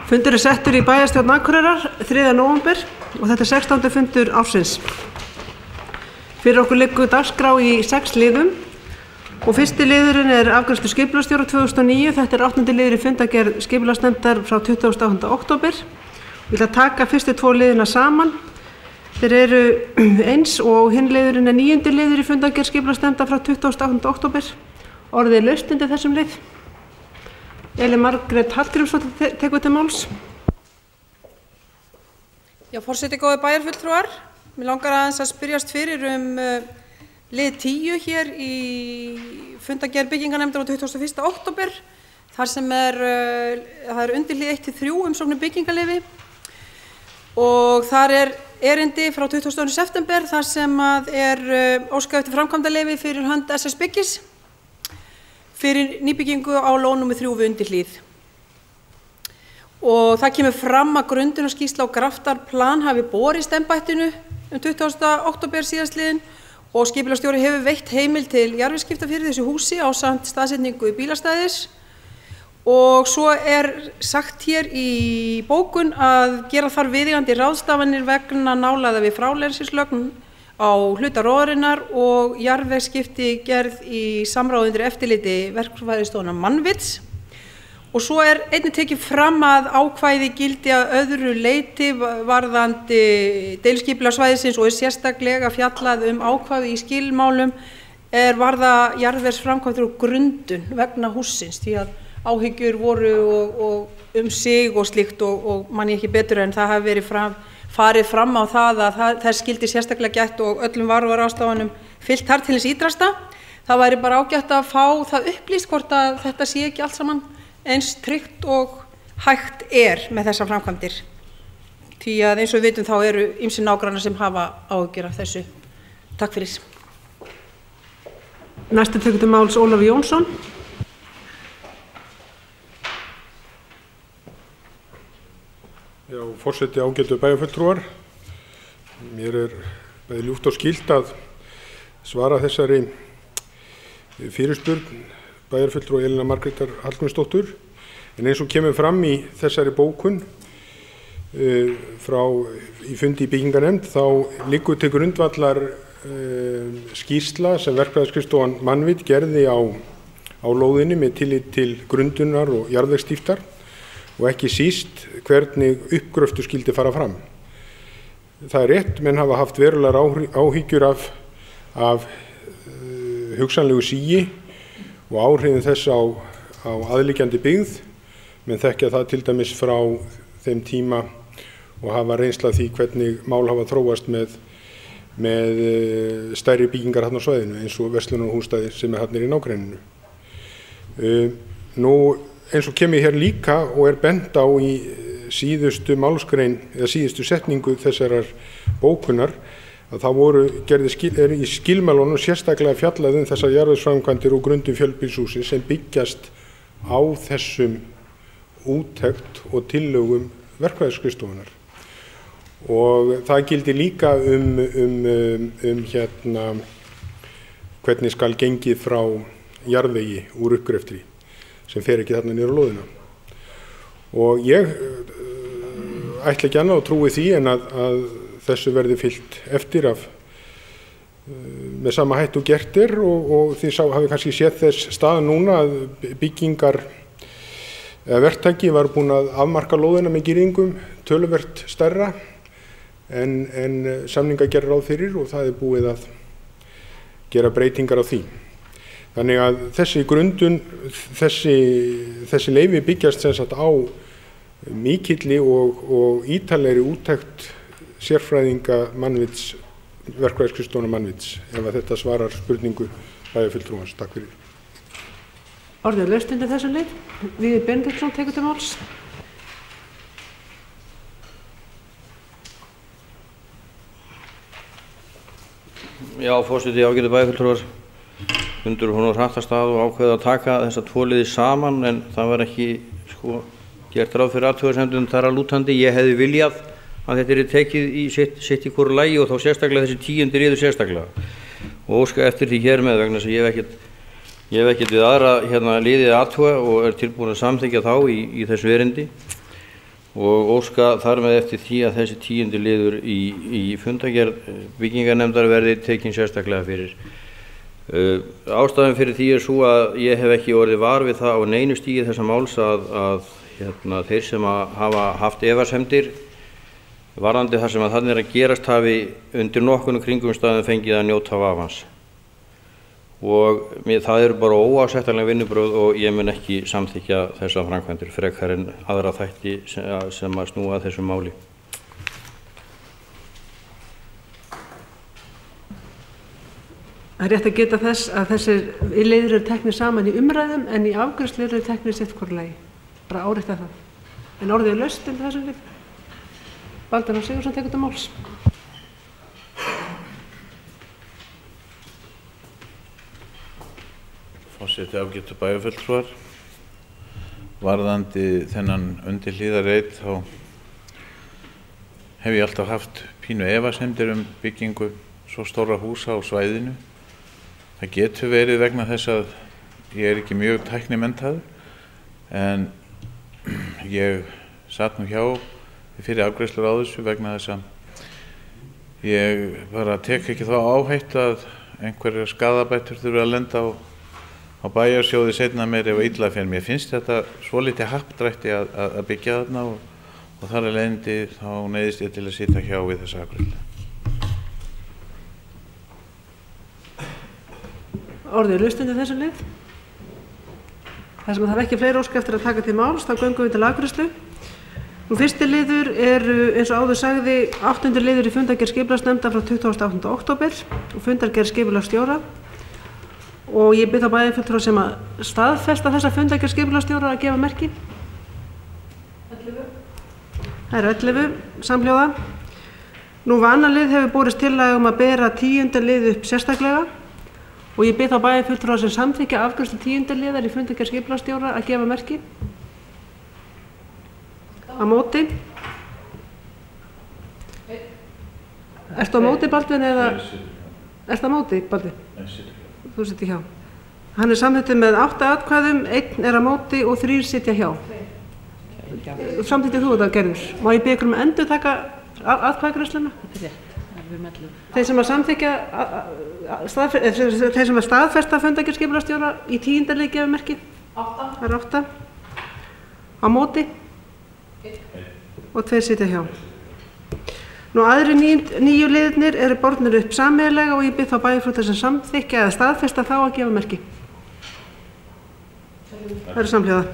Fundur settur í bæjarstjórn Akureyrar 3. nóvember og þetta 16. fundur ársins. Fyrir okkur liggur dagskrá í 6 liðum og fyrsti liðurinn afgreiðslu skipulagsstjóra 2009. Þetta 8. liður í fundargerð skipulagsnefndar frá 28. október. Ég ætla að taka fyrstu 2 liðina saman. Þeir eru eins og hinn liðurinn 9. liður í fundargerð skipulagsnefndar frá 28. október. Orðið laust undir þessum lið. Elín Margrét Hallgrímsdóttir tekur til máls. Já, forseti, góðir bæjarfulltrúar. Mig langar aðeins að spyrjast fyrir lið 10 hér í fundargerð byggingarnefndar á 21. október. Þar sem það er undirlið 1-3 umsóknir byggingarleyfi og þar erindi frá 20. september þar sem óskað eftir framkvæmdaleyfi fyrir hönd SS Byggis fyrir nýbyggingu á lóð nr. 3 við undirhlíð. Og það kemur fram að grundunarskýrsla og graftarplan hafi borist embættinu 20. október síðastliðinn og skipulagsstjóri hefur veitt heimild til jarðvegsskipta fyrir þessu húsi ásamt staðsetningu bílastæðis. Og svo sagt hér í bókun að gera þarf viðeigandi ráðstafanir vegna nálægða við frálensislögn á hluta róðarinnar og jarðvegsskipti gerð í samráði undir eftirliti verkfræðistofnunar Mannvits. Og svo einnig tekið fram að ákvæði gildi að öðru leyti varðandi deiliskipulagssvæðisins og sérstaklega fjallað ákvæði í skilmálum varða jarðvegsframkvæmdir og grundun vegna hússins því að áhyggjur voru og sig og slíkt og man ég ekki betur en það hafi verið farið fram á það að þess skildi sérstaklega gætt og öllum varúðarráðstafanum fylgt þar til hins ítrasta. Það væri bara ágætt að fá það upplýst hvort að þetta sé ekki allt saman eins tryggt og hægt með þessar framkvæmdir. Því að eins og við vitum þá eru ýmsir nágrannar sem hafa áhyggjur af þessu. Takk fyrir. Næstu tekur til máls Ólafur Jónsson. Já, forseti, ágætu bæjarfulltrúar. Mér bæði ljúft og skylt að svara þessari fyrirspurn bæjarfulltrúa Elínar Margrétar Hallgrímsdóttur. En eins og kemur fram í þessari bókun í fundi í byggingarnefnd þá liggur til grundvallar skýrsla sem verkfræðiskrifstofan Mannvit gerði á lóðinni með tillit til grundunar og jarðvegsdýptar og ekki síst hvernig uppgröftur skyldi fara fram. Það rétt, menn hafa haft verulegar áhyggjur af hugsanlegu sígi og áhrifin þess á aðliggjandi byggð, menn þekkja það til dæmis frá þeim tíma og hafa reynsla því hvernig mál hafa þróast með stærri byggingar hérna á svæðinu eins og verslunarhúsnæði sem hérna í nágrenninu. Nú eins og kemur hér líka og bent á í síðustu málsgrein eða síðustu setningu þessarar bókunar að það í skilmálunum sérstaklega fjallað þessar jarðvegsframkvæmdir og grundun fjölbýlishúsi sem byggjast á þessum úttekt og tillögum verkfræðiskrifstofunnar. Og það gildi líka hvernig skal gengið frá jarðvegi úr uppgreftri sem fer ekki þarna niður á lóðina. Og ég ætla ekki annað og trúi því en að þessu verði fylgt eftir með sama hætti og gert og þið hafi kannski séð þess stað núna að byggingar eða verktaki var búin að afmarka lóðina með girðingum töluvert stærra en samninga gerir ráð fyrir og það búið að gera breytingar á því. Þannig að þessi grundun, þessi leyfi byggjast sem sagt á mikilli og ítarlegri úttekt sérfræðinga Mannvits, verkfræðiskrifstofunnar Mannvits, ef að þetta svarar spurningu bæjarfulltrúans. Takk fyrir. Orðið laust undir þessum lið. Víðir Benediktsson tekur til máls. Já, forseti, ágætu bæjarfulltrúar. Fundur hún á hrattastað og ákveða að taka þessa 2 liði saman en það var ekki gert ráð fyrir athugasemdum þar að lútandi. Ég hefði viljað að þetta tekið í sitt í hvoru lagi og þá sérstaklega þessi 10. liður sérstaklega og óska eftir því hér með vegna þess að ég hef ekkert Ég hef ekkert við aðra liðið athuga og er tilbúin að samþykkja þá í þessu erindi og óska þar með eftir því að þessi 10. liður í fundargerð byggingarnefndar verði tekinn sérstaklega fyrir. Ástæðan fyrir því er svo að ég hef ekki orðið var við það á neinu stigi þessa máls að þeir sem hafa haft efasemdir varðandi það sem að þannig að gerast hafi undir nokkurnu kringumstæðum fengið að njóta vafans. Og það eru bara óásættanleg vinnubrögð og ég mun ekki samþykkja þessa framkvæmdir frekar en aðra þætti sem að snúa að þessu máli. Það er rétt að geta þess að þessir liðir eru teknir saman í umræðum en í afgreiðslu eru teknir sitt hvoru lagi. Bara árétta það. En orðið er laust um þessum lið. Baldvin Sigurðsson tekur til máls. Forseti, ágætu bæjarfulltrúar, varðandi þennan undirhlíðarreit þá hef ég alltaf haft pínu efasemdir byggingu svo stóra húsa á svæðinu. Það getur verið vegna þess að ég er ekki mjög tæknimenntaður en ég satt nú hjá fyrir afgreiðslur á þessu vegna þess að ég bara tek ekki þá áhættu að einhverjar skaðabætur þurfa að lenda á bæjarsjóði seinna meir ef illa fer. Mér finnst þetta svolítið happdrætti að byggja þarna og þar af leiðandi þá neyðist ég til að sitja hjá við þessa afgreiðslu. Orðið er laust undir þessum lið. Þar sem það er ekki fleiri ósk eftir að taka til máls, þá göngum við til afgreiðslu. Fyrsti liður er, eins og áður sagði, 8. liður í fundargerð skipulagsnefndar frá 28. október og fundargerð skipulagsstjóra. Og ég bið þá bæjarfulltrúa sem að staðfesta þessa fundargerð skipulagsstjóra að gefa merki. 11. Það eru 11 samhljóða. Annar lið hefur borist tillaga að bera 10. lið upp sérstaklega og ég bið þá bæjarfulltrúa sem samþykkja afgreiðslu 10. liðar í fundargerð skipulagsstjóra að gefa merki. Á móti. Ertu á móti, Baldvin, eða? Ertu á móti, Baldvin? Þú sittir hjá. Hann er samþykktur með 8 atkvæðum, 1 er á móti og 3 sitja hjá. Samþykktir þú þetta, Gerður? Má ég biðja ykkur að endurtaka atkvæðagreiðsluna? Þeir sem að samþykkja, þeir sem að staðfesta fundargerð skipulagsstjóra í 10. lið gefa merki? 8. Það er 8. Á móti? Og 2 sitja hjá. Aðri 9 liðirnir eru bornir upp sameiginlega og ég bið þá bæjarfulltrúa sem samþykkja eða staðfesta þá að gefa merki. Það eru samhljóða.